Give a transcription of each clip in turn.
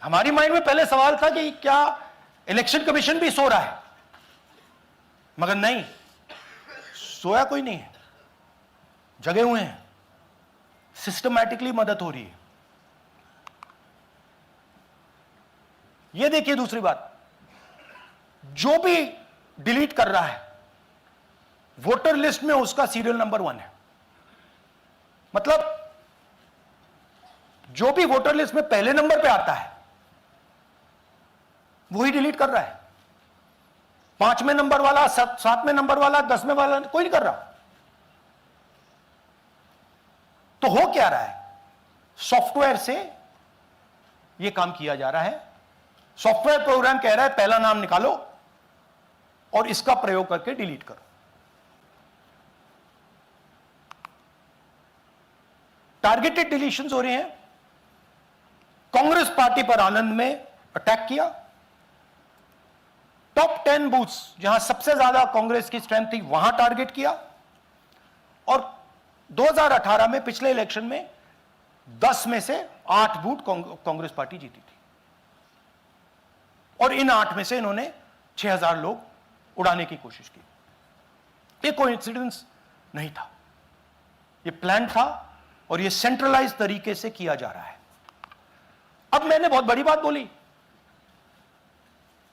हमारी माइंड में पहले सवाल था कि क्या इलेक्शन कमीशन भी सो रहा है, मगर नहीं, सोया कोई नहीं है, जगे हुए हैं, सिस्टमैटिकली मदद हो रही है। यह देखिए दूसरी बात, जो भी डिलीट कर रहा है वोटर लिस्ट में उसका सीरियल नंबर 1 है। मतलब जो भी वोटर लिस्ट में पहले नंबर पे आता है वही डिलीट कर रहा है। 5वें नंबर वाला, 7वें नंबर वाला, 10वें वाला कोई नहीं कर रहा। तो हो क्या रहा है, सॉफ्टवेयर से यह काम किया जा रहा है। सॉफ्टवेयर प्रोग्राम कह रहा है पहला नाम निकालो और इसका प्रयोग करके डिलीट करो। टारगेटेड डिलीशंस हो रहे हैं। कांग्रेस पार्टी पर आनंद में अटैक किया। टॉप 10 बूथ्स जहां सबसे ज्यादा कांग्रेस की स्ट्रेंथ थी वहां टारगेट किया। और 2018 में पिछले इलेक्शन में 10 में से 8 बूथ कांग्रेस पार्टी जीती थी और इन 8 में से इन्होंने 6000 लोग उड़ाने की कोशिश की। ये कोइंसिडेंस नहीं था, ये प्लान था और ये सेंट्रलाइज तरीके से किया जा रहा है। अब मैंने बहुत बड़ी बात बोली,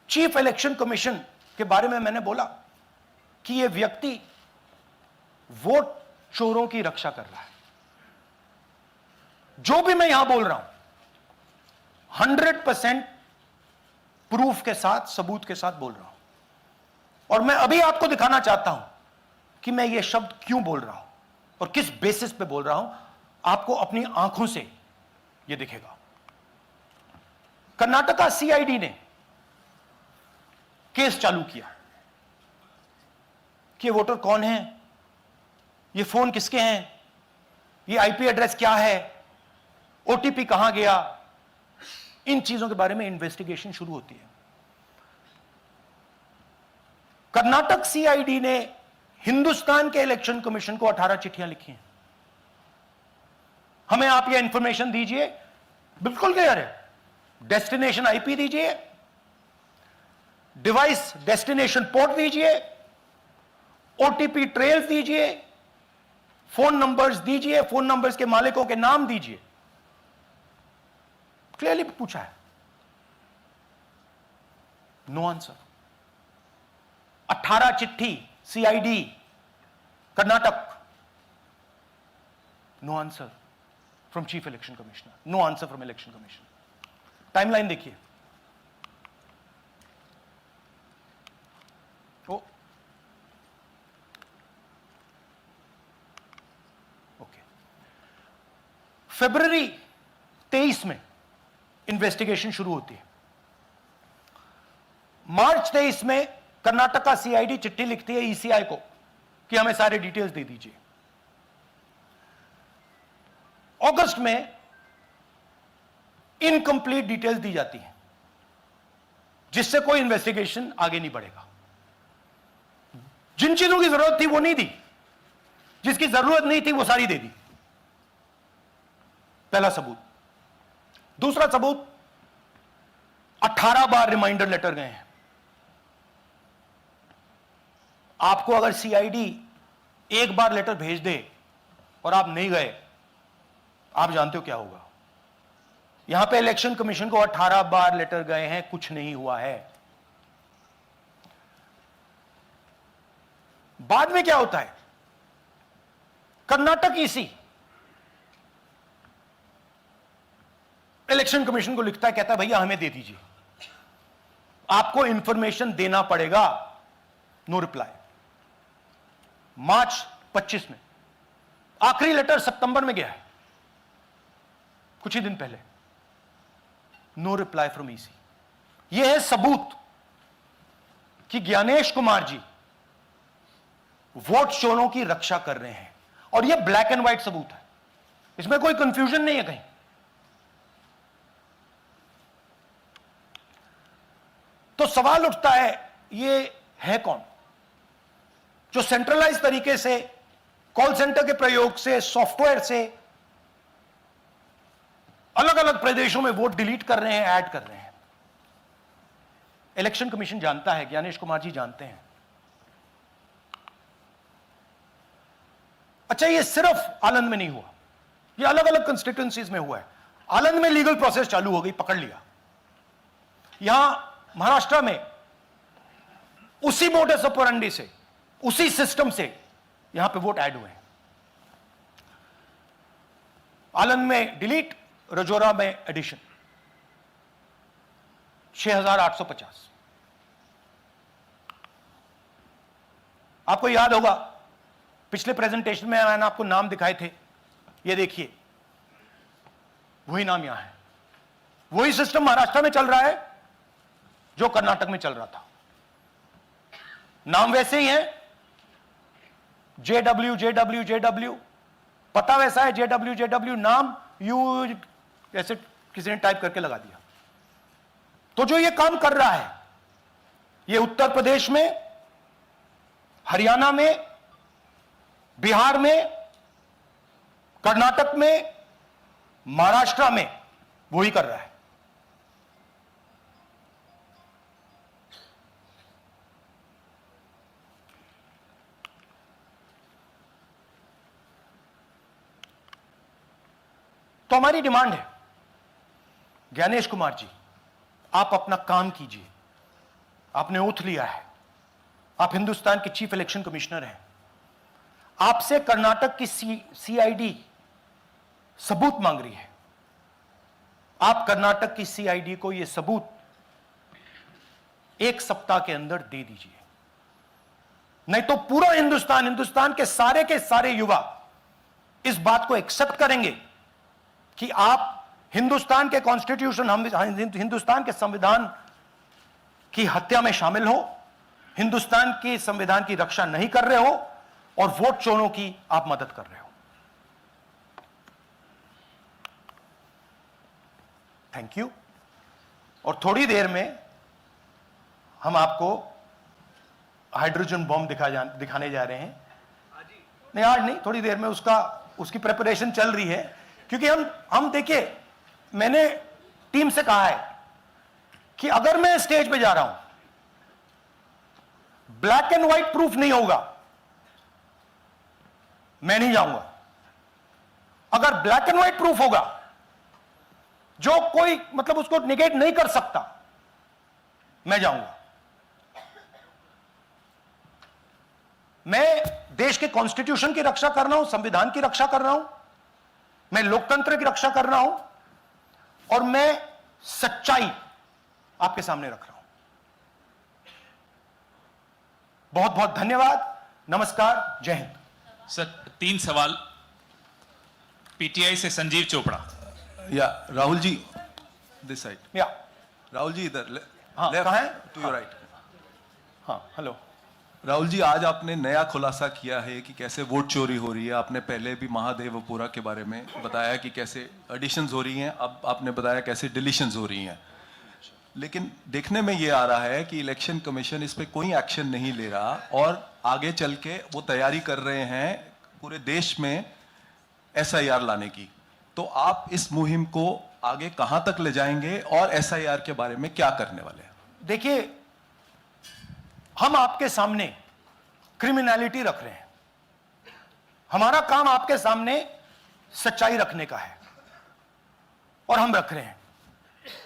चीफ इलेक्शन कमीशन के बारे में मैंने बोला कि यह व्यक्ति वोट चोरों की रक्षा कर रहा है। जो भी मैं यहां बोल रहा हूं 100% प्रूफ के साथ, सबूत के साथ बोल रहा हूं। और मैं अभी आपको दिखाना चाहता हूं कि मैं ये शब्द क्यों बोल रहा हूं और किस बेसिस पे बोल रहा हूं। आपको अपनी आंखों से ये दिखेगा। कर्नाटका सीआईडी ने केस चालू किया कि वोटर कौन है, ये फोन किसके हैं, ये आईपी एड्रेस क्या है, ओटीपी कहां गया, इन चीजों के बारे में इन्वेस्टिगेशन शुरू होती है। कर्नाटक सीआईडी ने हिंदुस्तान के इलेक्शन कमीशन को 18 चिट्ठियां लिखी हैं। हमें आप ये इंफॉर्मेशन दीजिए, बिल्कुल क्लियर है, डेस्टिनेशन आईपी दीजिए, डिवाइस डेस्टिनेशन पोर्ट दीजिए, ओटीपी ट्रेल्स दीजिए, फोन नंबर्स दीजिए, फोन नंबर्स के मालिकों के नाम दीजिए। क्लियरली पूछा है, नो आंसर। 18 चिट्ठी CID Karnataka, no answer from chief election commissioner, no answer from election commission. Timeline देखिए, ओके, फरवरी 23 में इन्वेस्टिगेशन शुरू होती है। मार्च 23 में कर्नाटका सीआईडी चिट्ठी लिखती है ईसीआई को कि हमें सारे डिटेल्स दे दीजिए। अगस्त में इनकंप्लीट डिटेल्स दी जाती हैं जिससे कोई इन्वेस्टिगेशन आगे नहीं बढ़ेगा। जिन चीजों की जरूरत थी वो नहीं दी, जिसकी जरूरत नहीं थी वो सारी दे दी। पहला सबूत। दूसरा सबूत, 18 बार रिमाइंडर लेटर गए हैं। आपको अगर सीआईडी एक बार लेटर भेज दे और आप नहीं गए, आप जानते हो क्या होगा। यहां पे इलेक्शन कमीशन को 18 बार लेटर गए हैं, कुछ नहीं हुआ है। बाद में क्या होता है, कर्नाटक ईसी इलेक्शन कमीशन को लिखता है, कहता है भैया हमें दे दीजिए, आपको इंफॉर्मेशन देना पड़ेगा। No reply. मार्च 25 में आखिरी लेटर सितंबर में गया है, कुछ ही दिन पहले। No reply from EC. यह है सबूत कि ज्ञानेश कुमार जी वोट चोरों की रक्षा कर रहे हैं, और यह ब्लैक एंड व्हाइट सबूत है, इसमें कोई कंफ्यूजन नहीं है कहीं। तो सवाल उठता है, ये है कौन जो सेंट्रलाइज तरीके से कॉल सेंटर के प्रयोग से, सॉफ्टवेयर से अलग अलग प्रदेशों में वोट डिलीट कर रहे हैं, ऐड कर रहे हैं। इलेक्शन कमीशन जानता है, ज्ञानेश कुमार जी जानते हैं। अच्छा, ये सिर्फ आनंद में नहीं हुआ, ये अलग अलग कंस्टिट्यूएंसीज में हुआ है। आनंद में लीगल प्रोसेस चालू हो गई, पकड़ लिया। यहां महाराष्ट्र में उसी मोडस ऑपरेंडी से, उसी सिस्टम से यहां पे वोट ऐड हुए हैं। आनंद में डिलीट, रजौरा में एडिशन, 6850। आपको याद होगा पिछले प्रेजेंटेशन में मैंने आपको नाम दिखाए थे, ये देखिए वही नाम यहां है। वही सिस्टम महाराष्ट्र में चल रहा है जो कर्नाटक में चल रहा था। नाम वैसे ही है, जेडब्ल्यू जेडब्ल्यू जेडब्ल्यू, पता वैसा है, जेडब्ल्यू जेडब्ल्यू, नाम यू ऐसे किसी ने टाइप करके लगा दिया। तो जो ये काम कर रहा है, ये उत्तर प्रदेश में, हरियाणा में, बिहार में, कर्नाटक में, महाराष्ट्र में वही कर रहा है। तो हमारी डिमांड है, ज्ञानेश कुमार जी, आप अपना काम कीजिए। आपने ओथ लिया है, आप हिंदुस्तान के चीफ इलेक्शन कमिश्नर हैं। आपसे कर्नाटक की सीआईडी सबूत मांग रही है। आप कर्नाटक की सीआईडी को यह सबूत 1 सप्ताह के अंदर दे दीजिए, नहीं तो पूरा हिंदुस्तान के सारे युवा इस बात को एक्सेप्ट करेंगे कि आप हिंदुस्तान के कॉन्स्टिट्यूशन, हिंदुस्तान के संविधान की हत्या में शामिल हो, हिंदुस्तान के संविधान की रक्षा नहीं कर रहे हो और वोट चोरों की आप मदद कर रहे हो। Thank you. और थोड़ी देर में हम आपको हाइड्रोजन बॉम्ब दिखाने जा रहे हैं। नहीं, आज नहीं, थोड़ी देर में उसकी प्रिपरेशन चल रही है। क्योंकि हम देखिए, मैंने टीम से कहा है कि अगर मैं स्टेज पे जा रहा हूं, ब्लैक एंड व्हाइट प्रूफ नहीं होगा, मैं नहीं जाऊंगा। अगर ब्लैक एंड व्हाइट प्रूफ होगा, जो कोई मतलब उसको निगेट नहीं कर सकता, मैं जाऊंगा। मैं देश के कॉन्स्टिट्यूशन की रक्षा कर रहा हूं, संविधान की रक्षा कर रहा हूं, मैं लोकतंत्र की रक्षा कर रहा हूं और मैं सच्चाई आपके सामने रख रहा हूं। बहुत बहुत धन्यवाद, नमस्कार, जय हिंद। सर, 3 सवाल। पीटीआई से संजीव चोपड़ा। या राहुल जी, दिस साइड। या राहुल जी इधर, हाँ, कहाँ है? To your right. हाँ, हेलो राहुल जी, आज आपने नया खुलासा किया है कि कैसे वोट चोरी हो रही है। आपने पहले भी महादेवपुरा के बारे में बताया कि कैसे एडिशंस हो रही हैं, अब आपने बताया कैसे डिलीशंस हो रही हैं। लेकिन देखने में ये आ रहा है कि इलेक्शन कमीशन इस पे कोई एक्शन नहीं ले रहा और आगे चल के वो तैयारी कर रहे हैं पूरे देश में एसआईआर लाने की। तो आप इस मुहिम को आगे कहां तक ले जाएंगे और एसआईआर के बारे में क्या करने वाले हैं? देखिए, हम आपके सामने क्रिमिनलिटी रख रहे हैं। हमारा काम आपके सामने सच्चाई रखने का है और हम रख रहे हैं।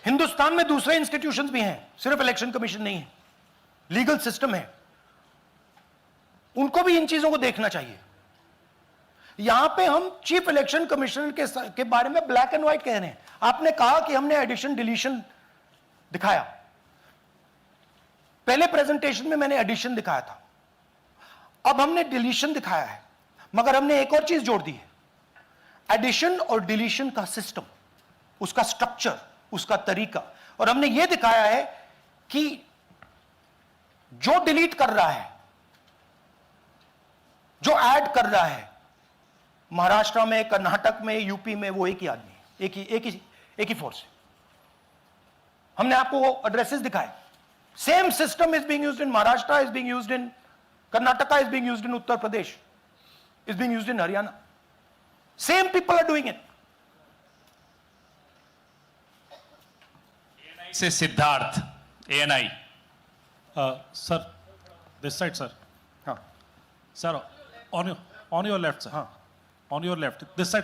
हिंदुस्तान में दूसरे इंस्टीट्यूशंस भी हैं, सिर्फ इलेक्शन कमीशन नहीं है, लीगल सिस्टम है, उनको भी इन चीजों को देखना चाहिए। यहां पे हम चीफ इलेक्शन कमिश्नर के बारे में ब्लैक एंड व्हाइट कह रहे हैं। आपने कहा कि हमने एडिशन डिलीशन दिखाया, पहले प्रेजेंटेशन में मैंने एडिशन दिखाया था, अब हमने डिलीशन दिखाया है, मगर हमने एक और चीज जोड़ दी है। एडिशन और डिलीशन का सिस्टम, उसका स्ट्रक्चर, उसका तरीका, और हमने यह दिखाया है कि जो डिलीट कर रहा है, जो ऐड कर रहा है, महाराष्ट्र में, कर्नाटक में, यूपी में, वो एक ही आदमी है, एक ही फोर्स है। हमने आपको वो एड्रेसेस दिखाए। Same system is being used in Maharashtra, is being used in Karnataka, is being used in Uttar Pradesh, is being used in Haryana. Same people are doing it. Says Siddharth ANI। Sir, this side, sir. हाँ Sir, on your left, sir. हाँ On your left. This side,